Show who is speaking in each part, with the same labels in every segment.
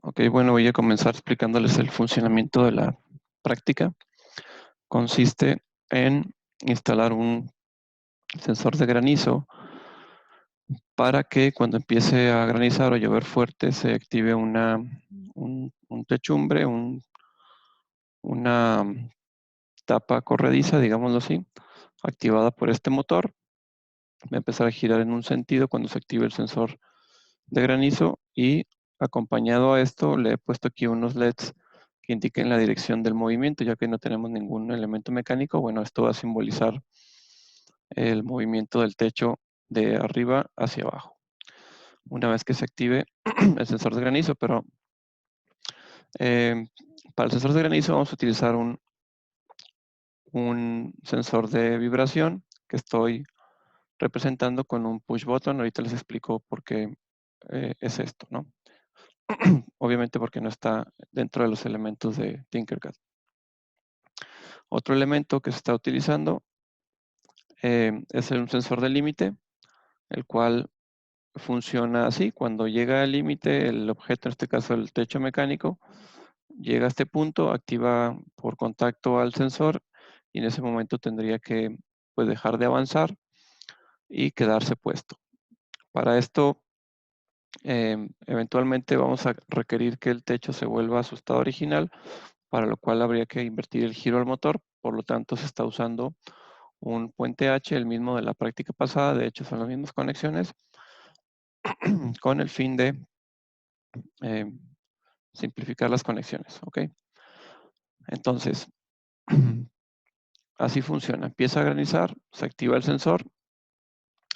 Speaker 1: Ok, bueno, voy a comenzar explicándoles el funcionamiento de la práctica. Consiste en instalar un sensor de granizo para que cuando empiece a granizar o llover fuerte se active un techumbre, una tapa corrediza, digámoslo así, activada por este motor. Va a empezar a girar en un sentido cuando se active el sensor de granizo y acompañado a esto le he puesto aquí unos LEDs que indiquen la dirección del movimiento, ya que no tenemos ningún elemento mecánico. Bueno, esto va a simbolizar el movimiento del techo de arriba hacia abajo. Una vez que se active el sensor de granizo, pero eh, para el sensor de granizo vamos a utilizar un sensor de vibración que estoy representando con un push button. Ahorita les explico por qué es esto, ¿no? Obviamente porque no está dentro de los elementos de Tinkercad. Otro elemento que se está utilizando es un sensor de límite, el cual funciona así. Cuando llega al límite, el objeto, en este caso el techo mecánico, llega a este punto, activa por contacto al sensor y en ese momento tendría que pues, dejar de avanzar y quedarse puesto. Para esto, eventualmente vamos a requerir que el techo se vuelva a su estado original, para lo cual habría que invertir el giro al motor. Por lo tanto, se está usando un puente H, el mismo de la práctica pasada. De hecho, son las mismas conexiones, con el fin de eh, simplificar las conexiones. ¿Ok? Entonces, así funciona. Empieza a granizar, se activa el sensor,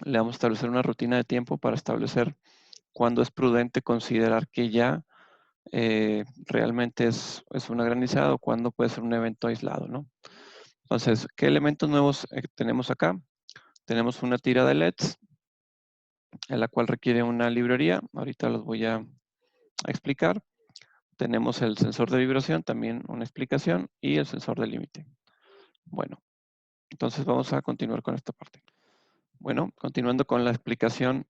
Speaker 1: le vamos a establecer una rutina de tiempo para establecer cuándo es prudente considerar que ya realmente es una granizada o cuándo puede ser un evento aislado, ¿no? Entonces, ¿qué elementos nuevos tenemos acá? Tenemos una tira de LEDs, en la cual requiere una librería. Ahorita los voy a explicar. Tenemos el sensor de vibración, también una explicación, y el sensor de límite. Bueno, entonces vamos a continuar con esta parte. Bueno, continuando con la explicación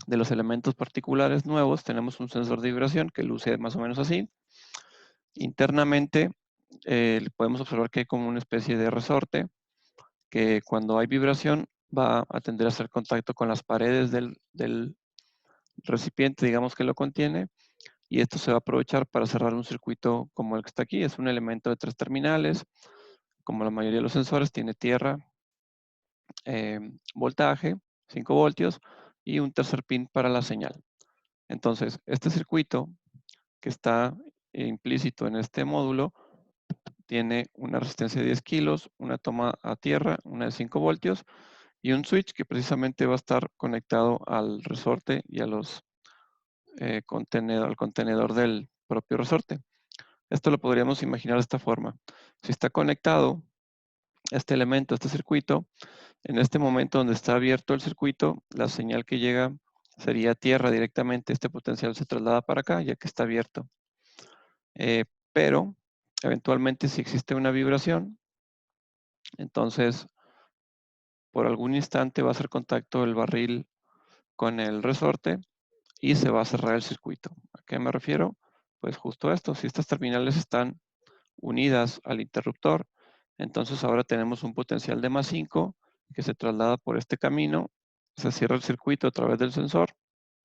Speaker 1: de los elementos particulares nuevos, tenemos un sensor de vibración que luce más o menos así. Internamente podemos observar que hay como una especie de resorte que cuando hay vibración va a tender a hacer contacto con las paredes del recipiente, digamos que lo contiene, y esto se va a aprovechar para cerrar un circuito como el que está aquí. Es un elemento de 3 terminales, como la mayoría de los sensores, tiene tierra, voltaje, 5 voltios, y un tercer pin para la señal. Entonces, este circuito que está implícito en este módulo tiene una resistencia de 10 kilos, una toma a tierra, una de 5 voltios, y un switch que precisamente va a estar conectado al resorte y a los al contenedor del propio resorte. Esto lo podríamos imaginar de esta forma. Si está conectado este elemento, este circuito, en este momento donde está abierto el circuito, la señal que llega sería tierra directamente. Este potencial se traslada para acá, ya que está abierto. Pero, eventualmente, si existe una vibración, entonces, por algún instante va a hacer contacto el barril con el resorte y se va a cerrar el circuito. ¿A qué me refiero? Pues justo esto. Si estas terminales están unidas al interruptor, entonces ahora tenemos un potencial de +5 que se traslada por este camino, se cierra el circuito a través del sensor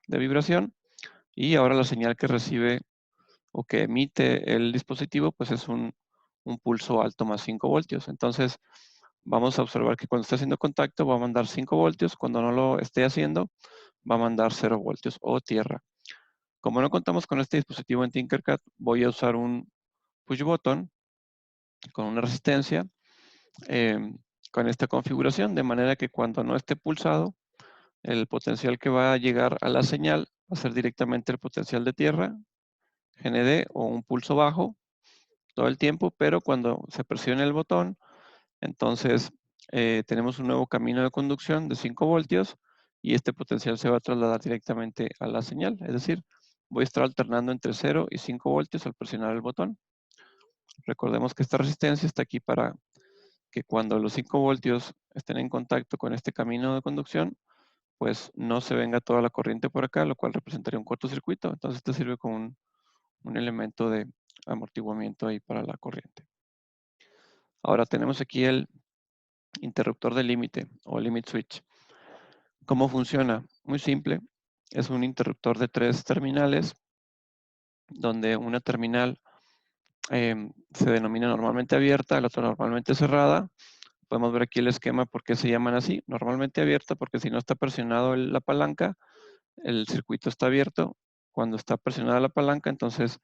Speaker 1: de vibración y ahora la señal que recibe o que emite el dispositivo pues es un pulso alto +5 voltios. Entonces vamos a observar que cuando está haciendo contacto va a mandar 5 voltios, cuando no lo esté haciendo va a mandar 0 voltios o tierra. Como no contamos con este dispositivo en Tinkercad, voy a usar un push button con una resistencia eh, con esta configuración, de manera que cuando no esté pulsado, el potencial que va a llegar a la señal va a ser directamente el potencial de tierra, GND o un pulso bajo todo el tiempo, pero cuando se presione el botón, entonces tenemos un nuevo camino de conducción de 5 voltios y este potencial se va a trasladar directamente a la señal, es decir, voy a estar alternando entre 0 y 5 voltios al presionar el botón. Recordemos que esta resistencia está aquí para que cuando los 5 voltios estén en contacto con este camino de conducción, pues no se venga toda la corriente por acá, lo cual representaría un cortocircuito. Entonces, este sirve como un elemento de amortiguamiento ahí para la corriente. Ahora tenemos aquí el interruptor de límite o limit switch. ¿Cómo funciona? Muy simple. Es un interruptor de 3 terminales, donde una terminal se denomina normalmente abierta, la otra normalmente cerrada. Podemos ver aquí el esquema por qué se llaman así. Normalmente abierta porque si no está presionado la palanca, el circuito está abierto. Cuando está presionada la palanca, entonces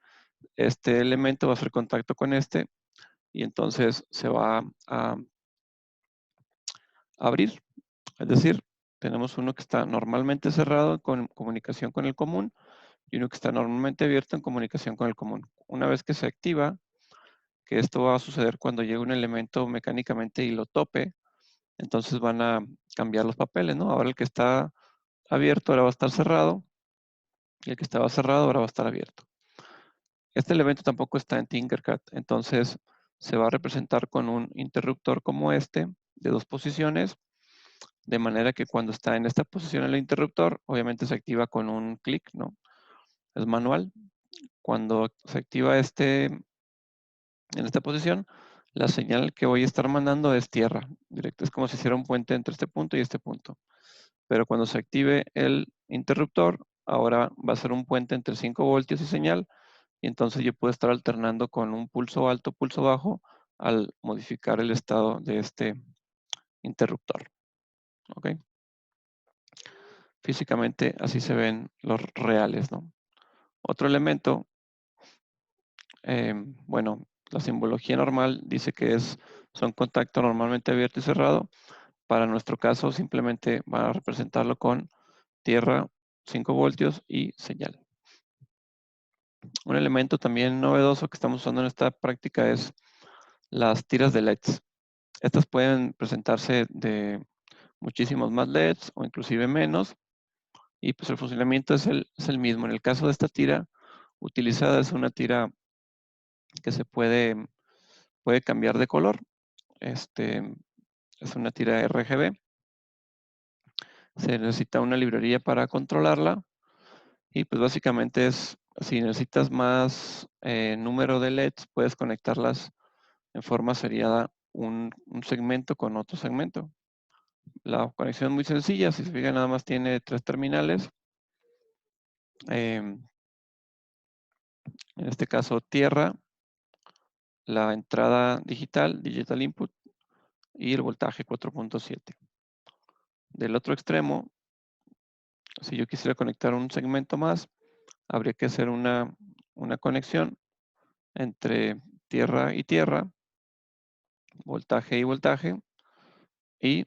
Speaker 1: este elemento va a hacer contacto con este y entonces se va a abrir. Es decir, tenemos uno que está normalmente cerrado con comunicación con el común y uno que está normalmente abierto en comunicación con el común. Una vez que se activa, que esto va a suceder cuando llegue un elemento mecánicamente y lo tope, entonces van a cambiar los papeles, ¿no? Ahora el que está abierto ahora va a estar cerrado y el que estaba cerrado ahora va a estar abierto. Este elemento tampoco está en Tinkercad, entonces se va a representar con un interruptor como este, de 2 posiciones, de manera que cuando está en esta posición el interruptor, obviamente se activa con un clic, ¿no? Es manual. Cuando se activa en esta posición, la señal que voy a estar mandando es tierra. Directo. Es como si hiciera un puente entre este punto y este punto. Pero cuando se active el interruptor, ahora va a ser un puente entre 5 voltios y señal, y entonces yo puedo estar alternando con un pulso alto, pulso bajo, al modificar el estado de este interruptor. ¿Ok? Físicamente así se ven los reales, ¿no? Otro elemento, bueno, la simbología normal dice que son contacto normalmente abierto y cerrado. Para nuestro caso simplemente va a representarlo con tierra, 5 voltios y señal. Un elemento también novedoso que estamos usando en esta práctica es las tiras de LEDs. Estas pueden presentarse de muchísimos más LEDs o inclusive menos, y pues el funcionamiento es el mismo. En el caso de esta tira utilizada es una tira que se puede cambiar de color. Es una tira RGB. Se necesita una librería para controlarla y pues básicamente si necesitas más número de LEDs, puedes conectarlas en forma seriada un segmento con otro segmento. La conexión es muy sencilla, si se fijan nada más tiene 3 terminales. En este caso tierra, la entrada digital, digital input, y el voltaje 4.7. Del otro extremo, si yo quisiera conectar un segmento más, habría que hacer una conexión entre tierra y tierra, voltaje y voltaje, y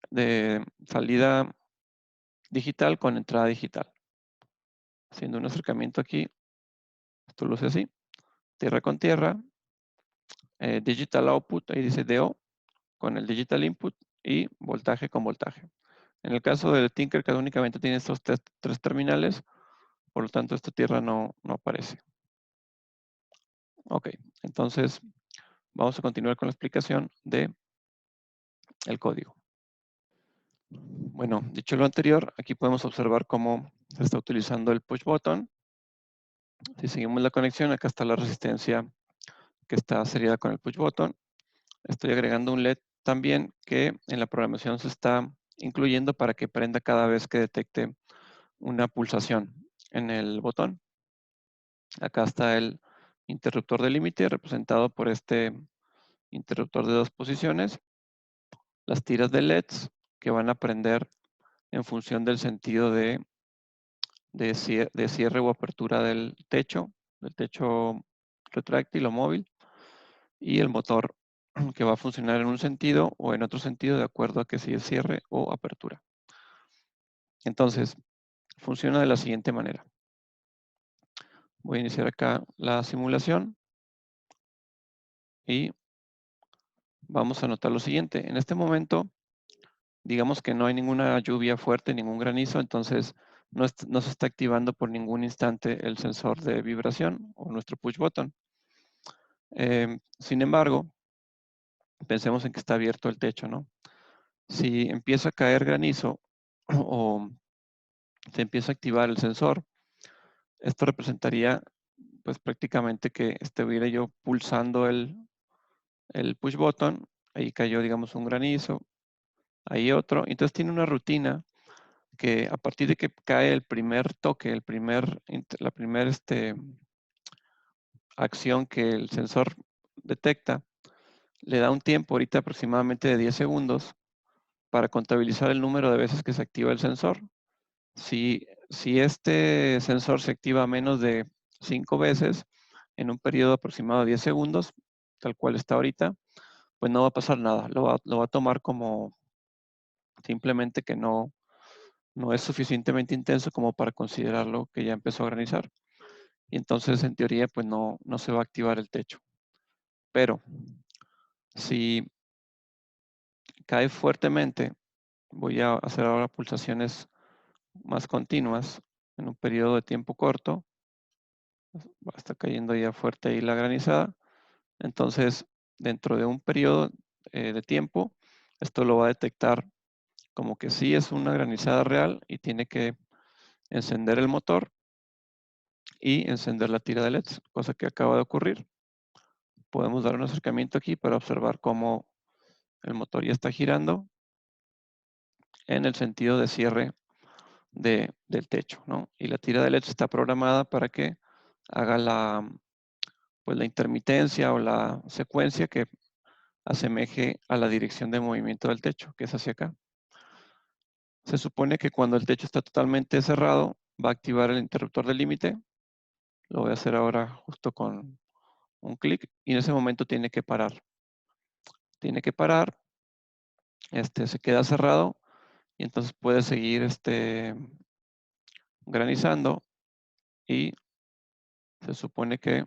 Speaker 1: de salida digital con entrada digital. Haciendo un acercamiento aquí, esto luce así, tierra con tierra, digital output, ahí dice DO, con el digital input y voltaje con voltaje. En el caso del Tinkercad únicamente tiene estos tres terminales, por lo tanto esta tierra no aparece. Ok, entonces vamos a continuar con la explicación del código. Bueno, dicho lo anterior, aquí podemos observar cómo se está utilizando el push button. Si seguimos la conexión, acá está la resistencia que está seriada con el push button. Estoy agregando un LED también que en la programación se está incluyendo para que prenda cada vez que detecte una pulsación en el botón. Acá está el interruptor de límite representado por este interruptor de 2 posiciones. Las tiras de LEDs que van a prender en función del sentido de cierre o apertura del techo retráctil o móvil, y el motor que va a funcionar en un sentido o en otro sentido de acuerdo a que si es cierre o apertura. Entonces, funciona de la siguiente manera. Voy a iniciar acá la simulación y vamos a notar lo siguiente. En este momento, digamos que no hay ninguna lluvia fuerte, ningún granizo, entonces no se está activando por ningún instante el sensor de vibración o nuestro push button. Sin embargo, pensemos en que está abierto el techo, ¿no? Si empieza a caer granizo o se empieza a activar el sensor, esto representaría pues prácticamente que estuviera yo pulsando el push button, ahí cayó, digamos, un granizo, ahí otro. Entonces tiene una rutina que a partir de que cae el primer toque, la primera acción que el sensor detecta, le da un tiempo ahorita aproximadamente de 10 segundos para contabilizar el número de veces que se activa el sensor. Si este sensor se activa menos de 5 veces en un periodo aproximado de 10 segundos, tal cual está ahorita, pues no va a pasar nada. Lo va a tomar como simplemente que no es suficientemente intenso como para considerarlo que ya empezó a granizar. Y entonces, en teoría, pues no se va a activar el techo. Pero si cae fuertemente, voy a hacer ahora pulsaciones más continuas en un periodo de tiempo corto. Está cayendo ya fuerte ahí la granizada. Entonces, dentro de un periodo de tiempo, esto lo va a detectar como que sí es una granizada real y tiene que encender el motor y encender la tira de LEDs, cosa que acaba de ocurrir. Podemos dar un acercamiento aquí para observar cómo el motor ya está girando en el sentido de cierre del techo, ¿no? Y la tira de LEDs está programada para que haga pues la intermitencia o la secuencia que asemeje a la dirección de movimiento del techo, que es hacia acá. Se supone que cuando el techo está totalmente cerrado, va a activar el interruptor de límite. Lo voy a hacer ahora justo con un clic y en ese momento tiene que parar. Tiene que parar, se queda cerrado y entonces puede seguir granizando y se supone que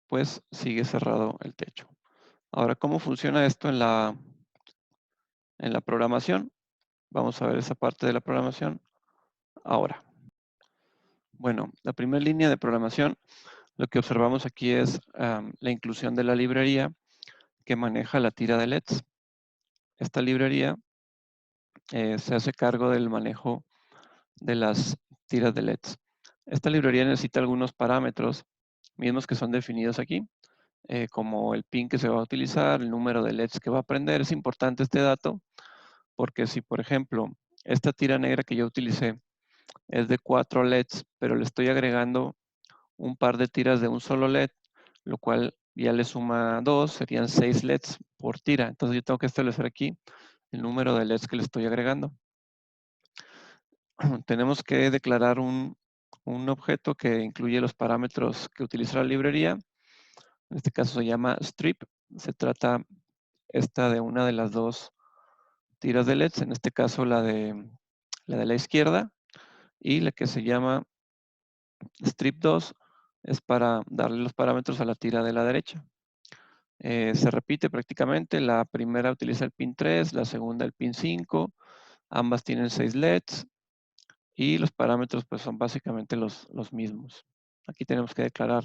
Speaker 1: pues sigue cerrado el techo. Ahora, ¿cómo funciona esto en la programación? Vamos a ver esa parte de la programación ahora. Bueno, la primera línea de programación, lo que observamos aquí es la inclusión de la librería que maneja la tira de LEDs. Esta librería se hace cargo del manejo de las tiras de LEDs. Esta librería necesita algunos parámetros mismos que son definidos aquí, como el pin que se va a utilizar, el número de LEDs que va a prender. Es importante este dato porque si, por ejemplo, esta tira negra que yo utilicé es de 4 LEDs, pero le estoy agregando un par de tiras de un solo LED, lo cual ya le suma 2, serían 6 LEDs por tira. Entonces yo tengo que establecer aquí el número de LEDs que le estoy agregando. Tenemos que declarar un objeto que incluye los parámetros que utiliza la librería. En este caso se llama strip. Se trata esta de una de las dos tiras de LEDs, en este caso la de la izquierda, y la que se llama strip 2 es para darle los parámetros a la tira de la derecha. Se repite prácticamente, la primera utiliza el pin 3, la segunda el pin 5, ambas tienen 6 LEDs y los parámetros pues son básicamente los mismos. Aquí tenemos que declarar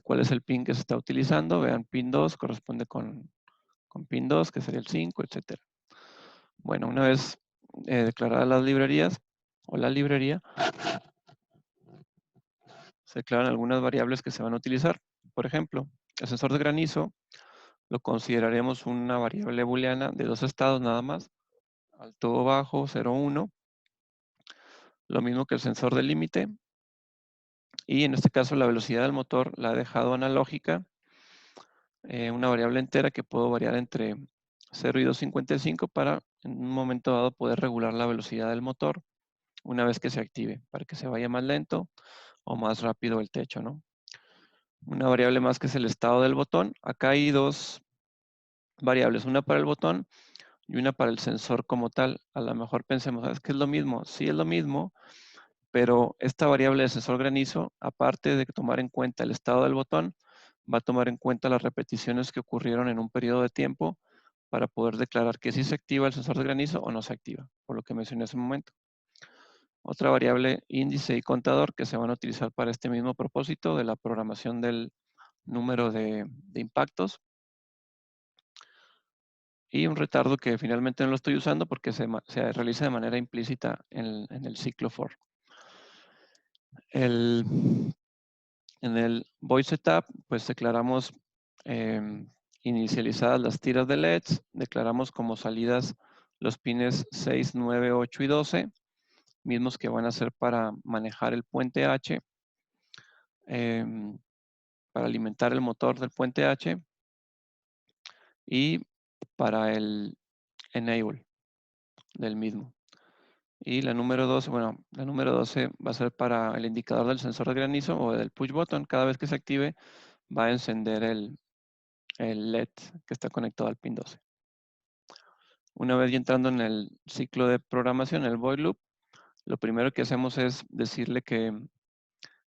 Speaker 1: cuál es el pin que se está utilizando. Vean, pin 2 corresponde con pin 2, que sería el 5, etc. Bueno, una vez declaradas las librerías o la librería, se declaran algunas variables que se van a utilizar. Por ejemplo, el sensor de granizo lo consideraremos una variable booleana de dos estados nada más, alto o bajo, 0 o 1, lo mismo que el sensor de límite, y en este caso la velocidad del motor la he dejado analógica, una variable entera que puedo variar entre 0 y 255 para en un momento dado poder regular la velocidad del motor una vez que se active, para que se vaya más lento o más rápido el techo, ¿no? Una variable más que es el estado del botón. Acá hay dos variables, una para el botón y una para el sensor como tal. A lo mejor pensemos, ¿sabes qué es lo mismo? Sí es lo mismo, pero esta variable de sensor granizo, aparte de tomar en cuenta el estado del botón, va a tomar en cuenta las repeticiones que ocurrieron en un periodo de tiempo para poder declarar que sí se activa el sensor de granizo o no se activa, por lo que mencioné hace un momento. Otra variable índice y contador que se van a utilizar para este mismo propósito de la programación del número de impactos. Y un retardo que finalmente no lo estoy usando porque se realiza de manera implícita en el ciclo for. En el Void Setup, pues declaramos inicializadas las tiras de LEDs, declaramos como salidas los pines 6, 9, 8 y 12, mismos que van a ser para manejar el puente H, para alimentar el motor del puente H y para el enable del mismo. Y la número 12, bueno, la número 12 va a ser para el indicador del sensor de granizo o del push button. Cada vez que se active va a encender el LED que está conectado al pin 12. Una vez ya entrando en el ciclo de programación, el void loop, lo primero que hacemos es decirle que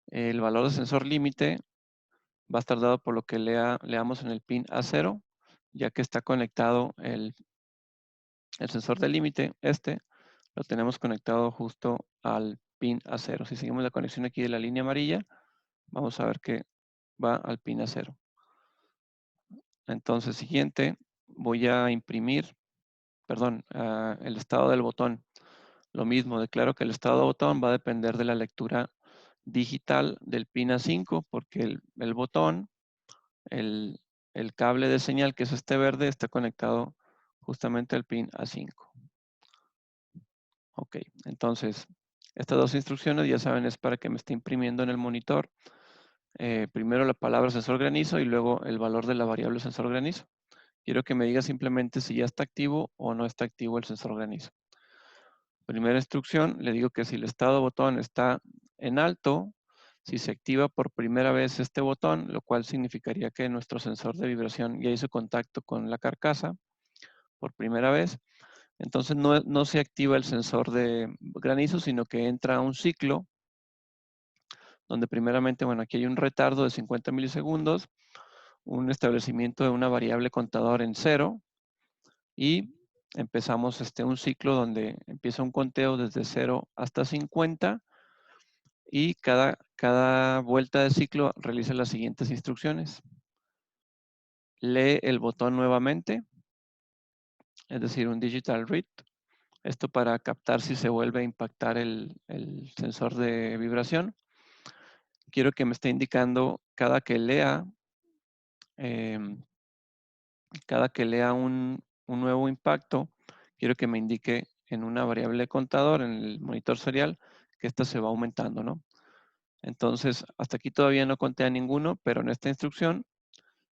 Speaker 1: el valor de sensor límite va a estar dado por lo que leamos en el pin A0, ya que está conectado el sensor de límite, lo tenemos conectado justo al pin A0. Si seguimos la conexión aquí de la línea amarilla, vamos a ver que va al pin A0. Entonces, siguiente, voy a imprimir, el estado del botón. Lo mismo, declaro que el estado del botón va a depender de la lectura digital del pin A5, porque el botón, el, el cable de señal, que es este verde, está conectado justamente al pin A5. Ok, entonces, estas dos instrucciones, ya saben, es para que me esté imprimiendo en el monitor primero la palabra sensor granizo y luego el valor de la variable sensor granizo. Quiero que me diga simplemente si ya está activo o no está activo el sensor granizo. Primera instrucción, le digo que si el estado botón está en alto, si se activa por primera vez este botón, lo cual significaría que nuestro sensor de vibración ya hizo contacto con la carcasa por primera vez, entonces no se activa el sensor de granizo, sino que entra a un ciclo donde primeramente, bueno, aquí hay un retardo de 50 milisegundos, un establecimiento de una variable contador en 0 y empezamos un ciclo donde empieza un conteo desde 0 hasta 50 y cada vuelta de ciclo realiza las siguientes instrucciones. Lee el botón nuevamente, es decir, un digital read. Esto para captar si se vuelve a impactar el sensor de vibración. Quiero que me esté indicando em, cada que lea un nuevo impacto, quiero que me indique en una variable contador, en el monitor serial, que esta se va aumentando, ¿no? Entonces, hasta aquí todavía no conté a ninguno, pero en esta instrucción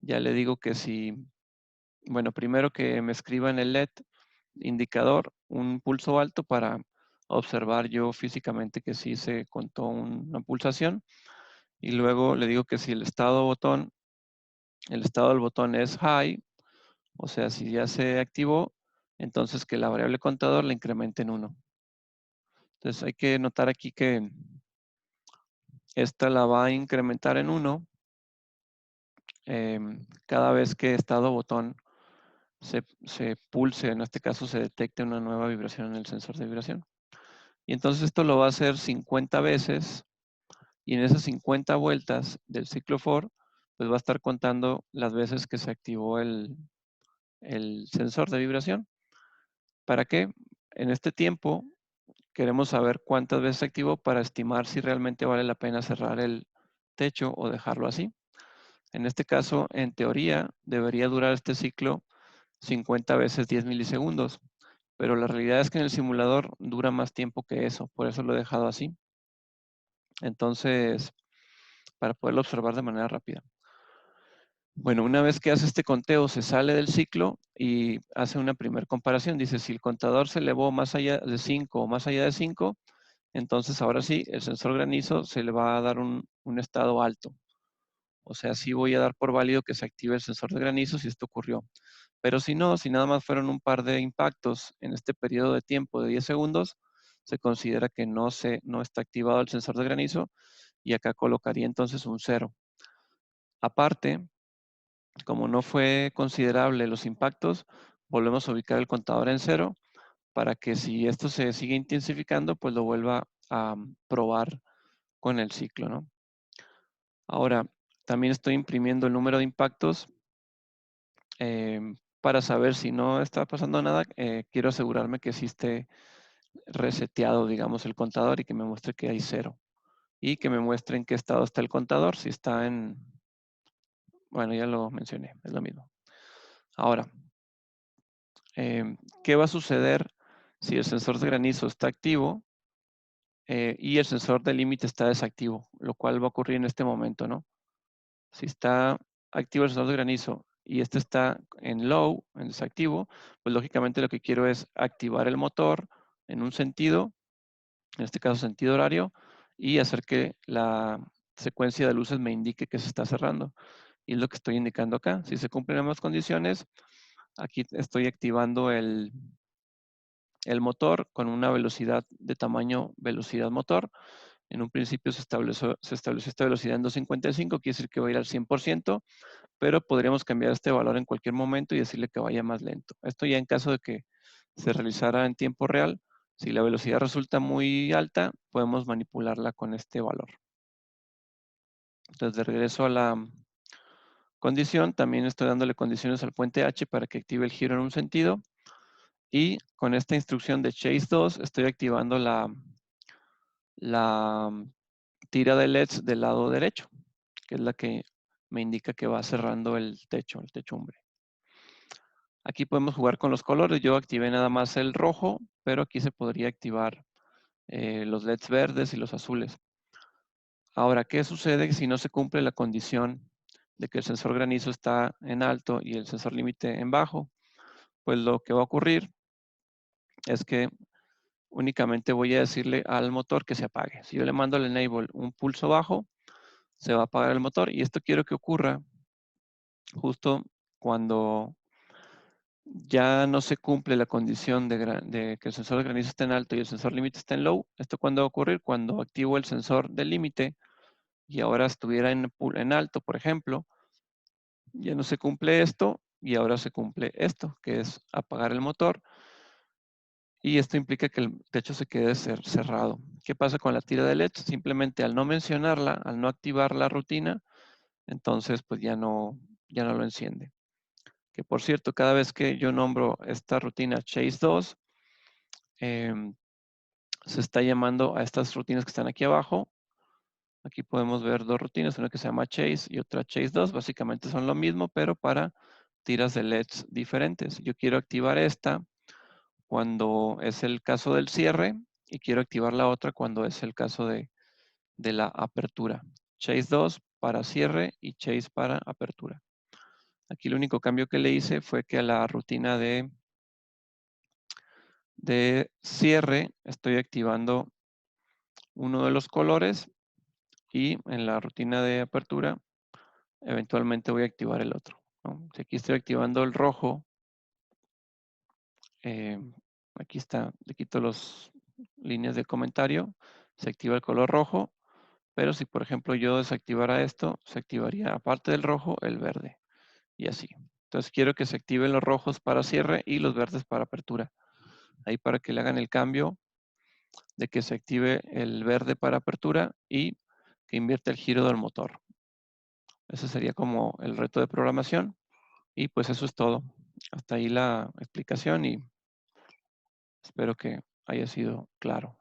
Speaker 1: ya le digo que si, bueno, primero que me escriba en el LED indicador un pulso alto para observar yo físicamente que sí se contó una pulsación. Y luego le digo que si el estado del botón es high, o sea, si ya se activó, entonces que la variable contador la incremente en 1. Entonces hay que notar aquí que esta la va a incrementar en 1 cada vez que estado botón se pulse, en este caso se detecte una nueva vibración en el sensor de vibración. Y entonces esto lo va a hacer 50 veces y en esas 50 vueltas del ciclo for, pues va a estar contando las veces que se activó el sensor de vibración. ¿Para qué? En este tiempo queremos saber cuántas veces se activó para estimar si realmente vale la pena cerrar el techo o dejarlo así. En este caso, en teoría, debería durar este ciclo 50 veces 10 milisegundos, pero la realidad es que en el simulador dura más tiempo que eso, por eso lo he dejado así. Entonces, para poderlo observar de manera rápida. Bueno, una vez que hace este conteo, se sale del ciclo y hace una primera comparación. Dice, si el contador se elevó más allá de 5 o más allá de 5, entonces ahora sí, el sensor granizo se le va a dar un estado alto. O sea, sí voy a dar por válido que se active el sensor de granizo si esto ocurrió. Pero si no, si nada más fueron un par de impactos en este periodo de tiempo de 10 segundos, se considera que no está activado el sensor de granizo y acá colocaría entonces un 0. Aparte, como no fue considerable los impactos, volvemos a ubicar el contador en 0 para que si esto se sigue intensificando, pues lo vuelva a probar con el ciclo, ¿no? Ahora, también estoy imprimiendo el número de impactos para saber si no está pasando nada. Quiero asegurarme que sí esté reseteado, digamos, el contador y que me muestre que hay 0. y que me muestre en qué estado está el contador. Si está en, bueno, ya lo mencioné, es lo mismo. Ahora, ¿qué va a suceder si el sensor de granizo está activo y el sensor de límite está desactivo? Lo cual va a ocurrir en este momento, ¿no? Si está activo el sensor de granizo y este está en low, en desactivo, pues lógicamente lo que quiero es activar el motor en un sentido, en este caso sentido horario, y hacer que la secuencia de luces me indique que se está cerrando. Y es lo que estoy indicando acá. Si se cumplen ambas condiciones, aquí estoy activando el motor con una velocidad de tamaño velocidad motor. En un principio se estableció esta velocidad en 255, quiere decir que va a ir al 100%, pero podríamos cambiar este valor en cualquier momento y decirle que vaya más lento. Esto ya en caso de que se realizara en tiempo real, si la velocidad resulta muy alta, podemos manipularla con este valor. Entonces, de regreso a la condición, también estoy dándole condiciones al puente H para que active el giro en un sentido. Y con esta instrucción de Chase 2, estoy activando la tira de LEDs del lado derecho, que es la que me indica que va cerrando el techumbre. Aquí podemos jugar con los colores. Yo activé nada más el rojo, pero aquí se podría activar los LEDs verdes y los azules. Ahora, ¿qué sucede si no se cumple la condición de que el sensor granizo está en alto y el sensor límite en bajo? Pues lo que va a ocurrir es que únicamente voy a decirle al motor que se apague. Si yo le mando al enable un pulso bajo, se va a apagar el motor y esto quiero que ocurra justo cuando ya no se cumple la condición de que el sensor de granizo esté en alto y el sensor límite está en low. ¿Esto cuándo va a ocurrir? Cuando activo el sensor de límite y ahora estuviera en alto, por ejemplo, ya no se cumple esto y ahora se cumple esto, que es apagar el motor. Y esto implica que el techo se quede cerrado. ¿Qué pasa con la tira de LED? Simplemente al no mencionarla, al no activar la rutina, entonces pues ya no lo enciende. Que por cierto, cada vez que yo nombro esta rutina Chase 2, se está llamando a estas rutinas que están aquí abajo. Aquí podemos ver dos rutinas, una que se llama Chase y otra Chase 2. Básicamente son lo mismo, pero para tiras de LEDs diferentes. Yo quiero activar esta cuando es el caso del cierre y quiero activar la otra cuando es el caso de la apertura. Chase 2 para cierre y Chase para apertura. Aquí el único cambio que le hice fue que a la rutina de cierre estoy activando uno de los colores y en la rutina de apertura eventualmente voy a activar el otro, ¿no? Si aquí estoy activando el rojo, eh, aquí está, le quito las líneas de comentario, se activa el color rojo, pero si por ejemplo yo desactivara esto, se activaría aparte del rojo el verde y así. Entonces quiero que se activen los rojos para cierre y los verdes para apertura. Ahí para que le hagan el cambio de que se active el verde para apertura y que invierta el giro del motor. Ese sería como el reto de programación. Y pues eso es todo. Hasta ahí la explicación y espero que haya sido claro.